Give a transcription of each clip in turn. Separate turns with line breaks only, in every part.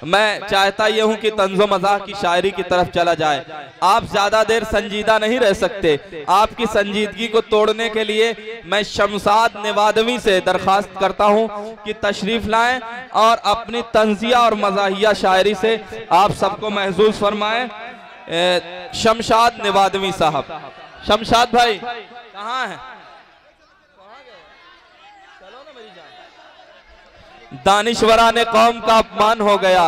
मैं चाहता ये हूं कि तंज़ो मज़ाह की शायरी की तरफ चला जाए। आप ज्यादा देर संजीदा नहीं रह सकते। आपकी संजीदगी को तोड़ने के लिए मैं शमशाद नेवादवी से दरखास्त करता हूं कि तशरीफ लाएं और अपनी तंजिया और मज़ाहिया शायरी से आप सबको महसूस फरमाएं। शमशाद नेवादवी साहब, शमशाद भाई कहाँ हैं? दानिश्वरा ने कौम का अपमान हो गया,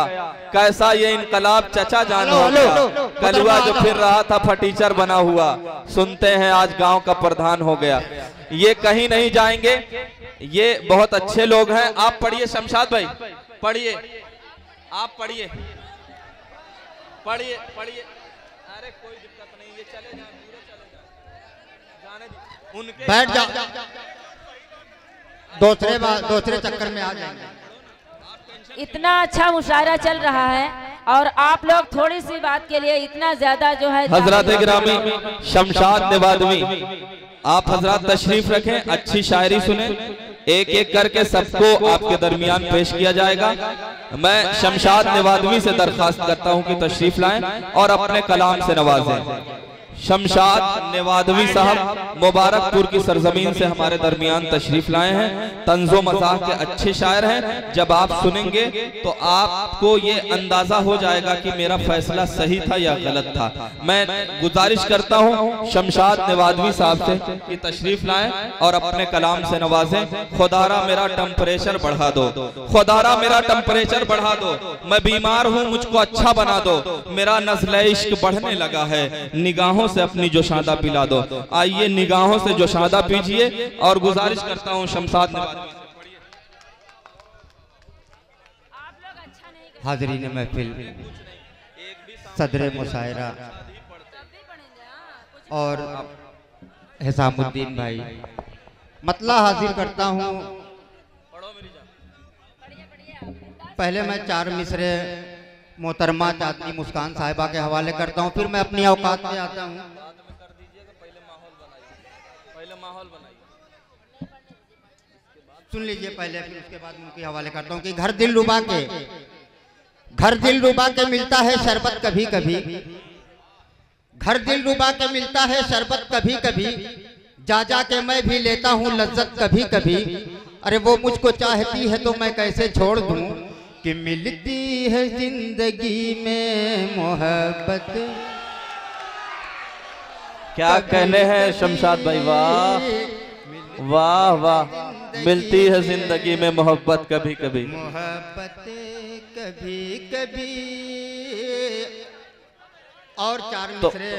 कैसा ये इनकलाब चचा जान हो गया। कलुआ जो फिर रहा था फटीचर बना हुआ, सुनते हैं आज गांव का प्रधान हो गया। ये कहीं नहीं जाएंगे, ये बहुत अच्छे लोग हैं। आप पढ़िए शमशाद भाई, पढ़िए, आप पढ़िए पढ़िए पढ़िए। अरे कोई दिक्कत नहीं, ये चले जाए, पूरे चले जाए, जाने दीजिए उनके,
बैठ जाओ, दूसरे चक्कर में आ जाएंगे।
इतना अच्छा मुशायरा चल रहा है और आप लोग थोड़ी सी बात के लिए इतना ज्यादा जो है।
हजरत गिरामी शमशाद नेवादवी, आप हजरत तशरीफ रखें, अच्छी शायरी सुने, एक एक करके सबको आपके दरमियान पेश किया जाएगा। मैं शमशाद नेवादवी से दरखास्त करता हूं कि तशरीफ लाएं और अपने कलाम से नवाजें। शमशाद नेवादवी साहब मुबारकपुर की सरजमीन से हमारे दरमियान तशरीफ लाए हैं। तंज़ो मज़ाह के अच्छे शायर हैं। जब आप सुनेंगे तो आपको ये अंदाजा हो जाएगा कि मेरा फैसला सही था या गलत था। मैं गुजारिश करता हूँ शमशाद नेवादवी साहब से कि तशरीफ लाएं और अपने कलाम से नवाजें। खुदारा मेरा टेम्परेचर बढ़ा दो, खुदारा मेरा टेम्परेचर बढ़ा दो, मैं बीमार हूँ मुझको अच्छा बना दो, मेरा नज़्ल इश्क बढ़ने लगा है, निगाहों से अपनी जोशादा पिला दो। आइए निगाहों से जोशादा पीजिए और गुजारिश करता हूं शमशाद
हाज़रीन महफिल, सदर मुशायरा और हिसामुद्दीन भाई, मतला हाजिर करता हूं। पहले मैं 4 मिसरे मोहतरमा चांदनी मुस्कान साहिबा के हवाले करता हूं, फिर मैं अपनी औकात में आता हूं। सुन लीजिए पहले, फिर उसके बाद उनके हवाले करता हूं कि घर दिल रुबा के मिलता है शरबत कभी कभी, घर दिल रुबा के मिलता है शरबत कभी कभी, जा जा के मैं भी लेता हूं लज्जत कभी कभी। अरे वो मुझको चाहती है तो मैं कैसे छोड़ दूं, कि मिलती है जिंदगी में मोहब्बत।
क्या कहने हैं शमशाद भाई, वाह वाह वाह। मिलती है जिंदगी में मोहब्बत कभी कभी,
मोहब्बत कभी कभी। और 4 मिसरे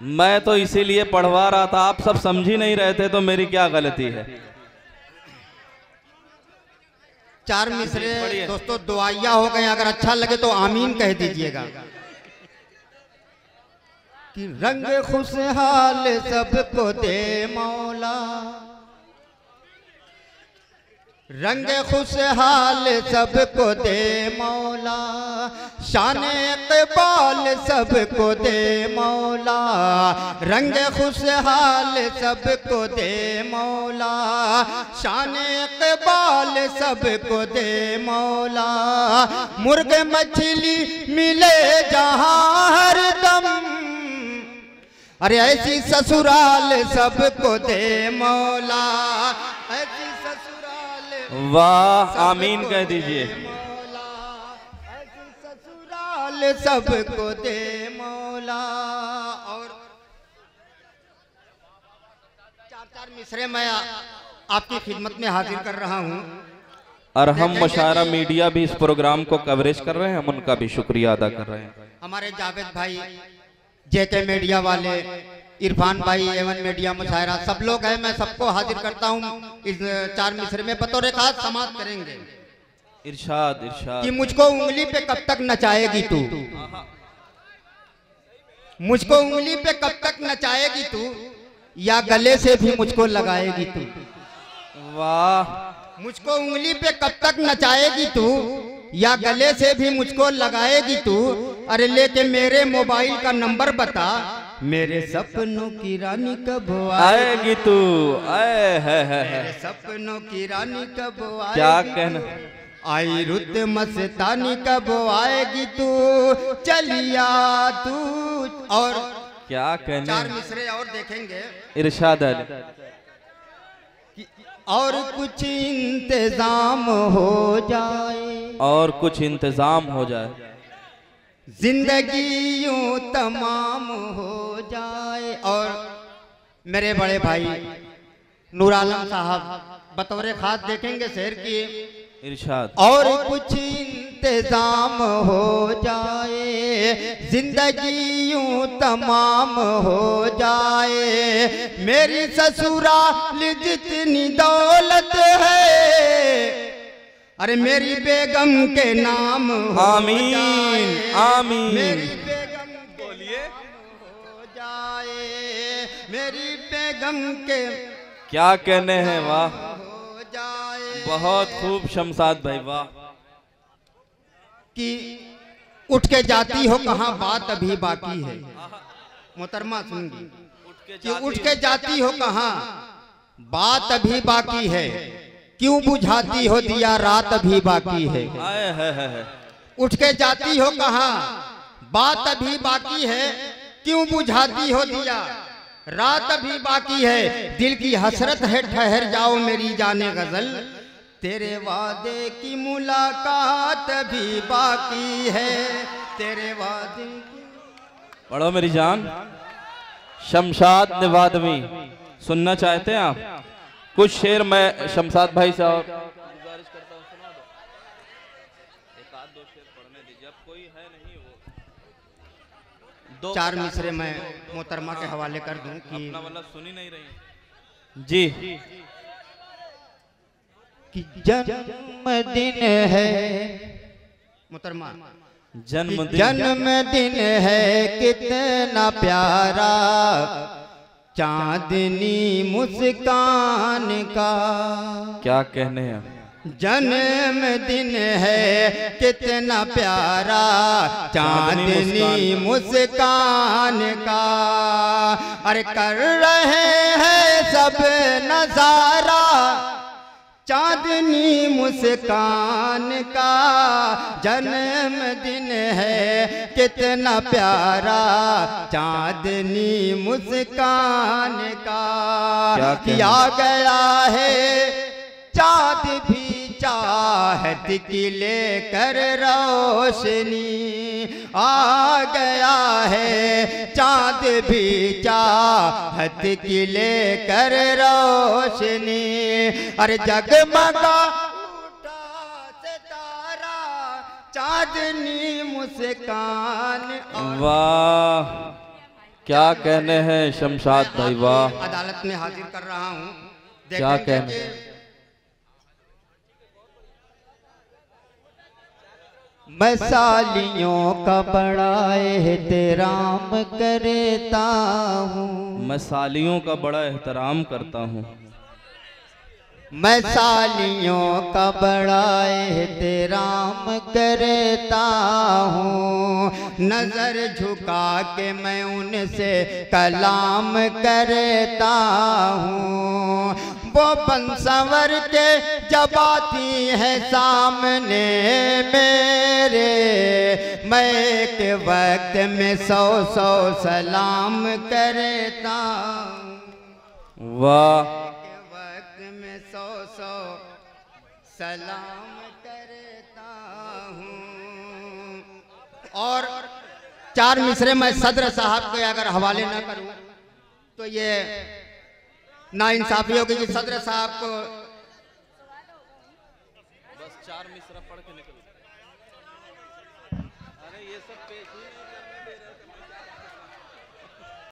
मैं तो इसीलिए पढ़वा रहा था, आप सब समझ ही नहीं रहे थे, तो मेरी क्या गलती है।
4 मिसरे दोस्तों दुआया हो गए, अगर अच्छा लगे तो आमीन कह दीजिएगा। कि रंग खुशहाल सबको दे मौला, रंग खुशहाल सबको दे मौला, शान इक़बाल सबको दे मौला, रंग खुशहाल सबको दे मौला, शान इक़बाल सबको दे मौला। मुर्ग मछली मिले जहां हर दम, अरे ऐसी ससुराल सबको दे मौला, ऐसी
वाह आमीन कह दीजिए।
ससुराल सबको दे मौला। और 4 मिसरे मैं आपकी खिदमत में हाजिर कर रहा हूं।
और हम मुशायरा मीडिया भी इस प्रोग्राम को कवरेज कर रहे हैं, हम उनका भी शुक्रिया अदा कर रहे हैं।
हमारे जावेद भाई, जेके मीडिया वाले, इरफान भाई, एवन मीडिया मुशायरा, सब लोग हैं। मैं सबको हाजिर करता हूं इस 4 मिसरे में, बतौर खास समाप्त करेंगे।
इरशाद इरशाद।
कि मुझको उंगली पे कब तक नचाएगी तू, मुझको उंगली पे कब तक नचाएगी तू, या गले से भी मुझको लगाएगी तू।
वाह।
मुझको उंगली पे कब तक नचाएगी तू, या गले से भी मुझको लगाएगी तू। अरे लेके मेरे मोबाइल का नंबर बता, मेरे सपनों की रानी कब
आएगी तू।
मेरे सपनों की रानी कब आएगी।
क्या कहना।
आई रुत मस्तानी कब आएगी तू चलिया तू। और
क्या कहने,
4 मिसरे और देखेंगे।
इरशाद अली।
और कुछ इंतजाम हो जाए,
और कुछ इंतजाम हो जाए,
जिंदगी यूं तमाम हो जाए। और मेरे बड़े भाई नूर आलम साहब बतौर खास देखेंगे शेर की,
इरशाद।
और कुछ इंतजाम हो जाए, जिंदगी यूं तमाम हो जाए। मेरी ससुराल जितनी दौलत है, अरे मेरी बेगम के नाम हो
आमीन
जाए।
आमीन।
मेरी बेगम बोलिए हो जाए, मेरी बेगम के
क्या कहने हैं, वाह
हो जाए।
बहुत खूब शमशाद भाई, वाह।
कि उठ के जाती हो कहाँ बात अभी बाकी है। मोहतरमा सुनगी कि उठ के जाती हो कहाँ बात अभी बाकी है, क्यों बुझाती हो दिया रात अभी बाकी है।
आए है।
उठ के जाती हो कहाँ बात अभी बाकी है, क्यों बुझाती हो दिया रात अभी बाकी है। दिल की हसरत है ठहर जाओ मेरी जाने गजल, तेरे वादे की मुलाकात भी बाकी है। तेरे वादे की
पढ़ो मेरी जान। शमशाद नवादवी सुनना चाहते हैं आप? कुछ शेर मैं शमशाद भाई से और गुजारिश करता हूँ, सुना दो। एक आध दो शेर पढ़ने दीजिए, अब कोई है नहीं वो।
4 मिसरे मैं मोहतरमा के हवाले कर दूं कि
अपना वाला सुन ही नहीं रही जी।
कि जन्मदिन है मोहतरमा, जन्मदिन है कितना प्यारा, चांदनी मुस्कान का।
क्या कहने हैं,
जन्मदिन है कितना प्यारा, चांदनी मुस्कान का। अरे कर रहे हैं सब नजारा, चांदनी मुस्कान का। जन्मदिन है कितना प्यारा, चांदनी मुस्कान का। किया गया है चाँद भी चाहत की लेकर रोशनी, आ गया है चाँद भी चाहत की लेकर रोशनी। अरे जगमगा उठा सितारा, चांदनी मुस्कान।
वाह क्या कहने हैं शमशाद भाई, वाह।
अदालत में हाजिर कर रहा हूँ,
क्या कहने।
मैं सालियों का बड़ा एहतराम करता हूँ,
मैं सालियों का बड़ा एहतराम करता हूँ।
मैं सालियों का बड़ा एहतराम करता हूँ। नजर झुका के मैं उनसे कलाम करता हूँ। वो बंसवर के जब आती है सामने मेरे, मैं एक वक्त में 100 सलाम करता हूँ।
वाह
में 100 सलाम करता हूँ। और 4 मिसरे मैं सदर साहब के अगर हवाले न करूँ तो ये नाइंसाफी होगी कि सदर साहब को
बस 4 मिसरा पढ़ के निकल। अरे ये सब पेश ही नहीं करने दे रहे।